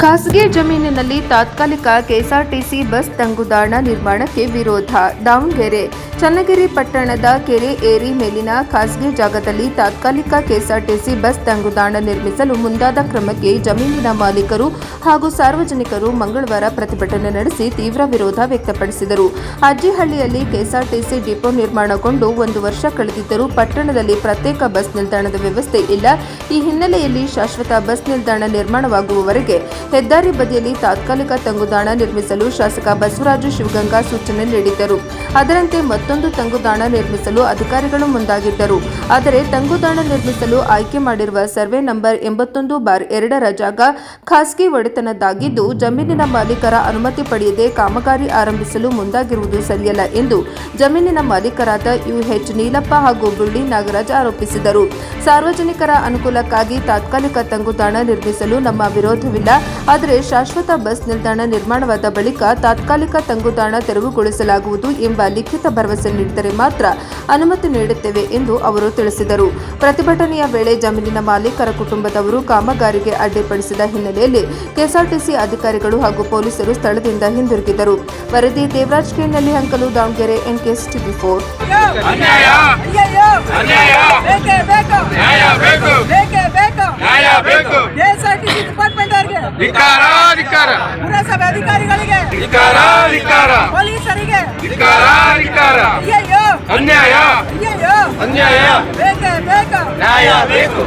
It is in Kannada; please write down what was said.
ಖಾಸಗಿ ಜಮೀನಿನಲ್ಲಿ ತಾತ್ಕಾಲಿಕ ಕೆಎಸ್ಆರ್ಟಿಸಿ ಬಸ್ ತಂಗುದಾಣ ನಿರ್ಮಾಣಕ್ಕೆ ವಿರೋಧ. ದಾವಣಗೆರೆ ಚನ್ನಗಿರಿ ಪಟ್ಟಣದ ಕೆರೆ ಏರಿ ಮೇಲಿನ ಖಾಸಗಿ ಜಾಗದಲ್ಲಿ ತಾತ್ಕಾಲಿಕ ಕೆಎಸ್ಆರ್ಟಿಸಿ ಬಸ್ ತಂಗುದಾಣ ನಿರ್ಮಿಸಲು ಮುಂದಾದ ಕ್ರಮಕ್ಕೆ ಜಮೀನಿನ ಮಾಲೀಕರು ಹಾಗೂ ಸಾರ್ವಜನಿಕರು ಮಂಗಳವಾರ ಪ್ರತಿಭಟನೆ ನಡೆಸಿ ತೀವ್ರ ವಿರೋಧ ವ್ಯಕ್ತಪಡಿಸಿದರು. ಅಜ್ಜಿಹಳ್ಳಿಯಲ್ಲಿ ಕೆಎಸ್ಆರ್ಟಿಸಿ ಡಿಪೋ ನಿರ್ಮಾಣಗೊಂಡು 1 ವರ್ಷ ಕಳೆದಿದ್ದರೂ ಪಟ್ಟಣದಲ್ಲಿ ಪ್ರತ್ಯೇಕ ಬಸ್ ನಿಲ್ದಾಣದ ವ್ಯವಸ್ಥೆ ಇಲ್ಲ. ಈ ಹಿನ್ನೆಲೆಯಲ್ಲಿ ಶಾಶ್ವತ ಬಸ್ ನಿಲ್ದಾಣ ನಿರ್ಮಾಣವಾಗುವವರೆಗೆ ಹೆದ್ದಾರಿ ಬದಿಯಲ್ಲಿ ತಾತ್ಕಾಲಿಕ ತಂಗುದಾಣ ನಿರ್ಮಿಸಲು ಶಾಸಕ ಬಸವರಾಜು ಶಿವಗಂಗಾ ಸೂಚನೆ ನೀಡಿದ್ದರು. ಅದರಂತೆ ಮತ್ತೊಂದು ತಂಗುದಾಣ ನಿರ್ಮಿಸಲು ಅಧಿಕಾರಿಗಳು ಮುಂದಾಗಿದ್ದರು. ಆದರೆ ತಂಗುದಾಣ ನಿರ್ಮಿಸಲು ಆಯ್ಕೆ ಮಾಡಿರುವ ಸರ್ವೆ ನಂಬರ್ 81/2ರ ಜಾಗ ಖಾಸಗಿ ಒಡೆತನದ್ದಾಗಿದ್ದು ಜಮೀನಿನ ಮಾಲೀಕರ ಅನುಮತಿ ಪಡೆಯದೆ ಕಾಮಗಾರಿ ಆರಂಭಿಸಲು ಮುಂದಾಗಿರುವುದು ಸರಿಯಲ್ಲ ಎಂದು ಜಮೀನಿನ ಮಾಲೀಕರಾದ ಯುಎಚ್ ನೀಲಪ್ಪ ಹಾಗೂ ಬುಳ್ಳಿ ನಾಗರಾಜ್ ಆರೋಪಿಸಿದರು. ಸಾರ್ವಜನಿಕರ ಅನುಕೂಲಕ್ಕಾಗಿ ತಾತ್ಕಾಲಿಕ ತಂಗುದಾಣ ನಿರ್ಮಿಸಲು ನಮ್ಮ ವಿರೋಧವಿಲ್ಲ. ಆದರೆ ಶಾಶ್ವತ ಬಸ್ ನಿಲ್ದಾಣ ನಿರ್ಮಾಣವಾದ ಬಳಿಕ ತಾತ್ಕಾಲಿಕ ತಂಗುದಾಣ ತೆರವುಗೊಳಿಸಲಾಗುವುದು ಎಂಬ ಲಿಖಿತ ಭರವಸೆ ನೀಡಿದರೆ ಮಾತ್ರ ಅನುಮತಿ ನೀಡುತ್ತೇವೆ ಎಂದು ಅವರು ತಿಳಿಸಿದರು. ಪ್ರತಿಭಟನೆಯ ವೇಳೆ ಜಮೀನಿನ ಮಾಲೀಕರ ಕುಟುಂಬದವರು ಕಾಮಗಾರಿಗೆ ಅಡ್ಡಿಪಡಿಸಿದ ಹಿನ್ನೆಲೆಯಲ್ಲಿ ಕೆಎಸ್ಆರ್ಟಿಸಿ ಅಧಿಕಾರಿಗಳು ಹಾಗೂ ಪೊಲೀಸರು ಸ್ಥಳದಿಂದ ಹಿಂದಿರುಗಿದರು. ವರದಿ ದೇವರಾಜ್ ಕೇನಳ್ಳಿ ಹಂಕಲು, ದಾವಣಗೆರೆ, NKS TV4. ಪುರಸಭೆ ಅಧಿಕಾರಿಗಳಿಗೆ ಪೊಲೀಸರಿಗೆ ಅನ್ಯಾಯ ಬೇಕೇ ಬೇಕು, ನ್ಯಾಯ ಬೇಕು.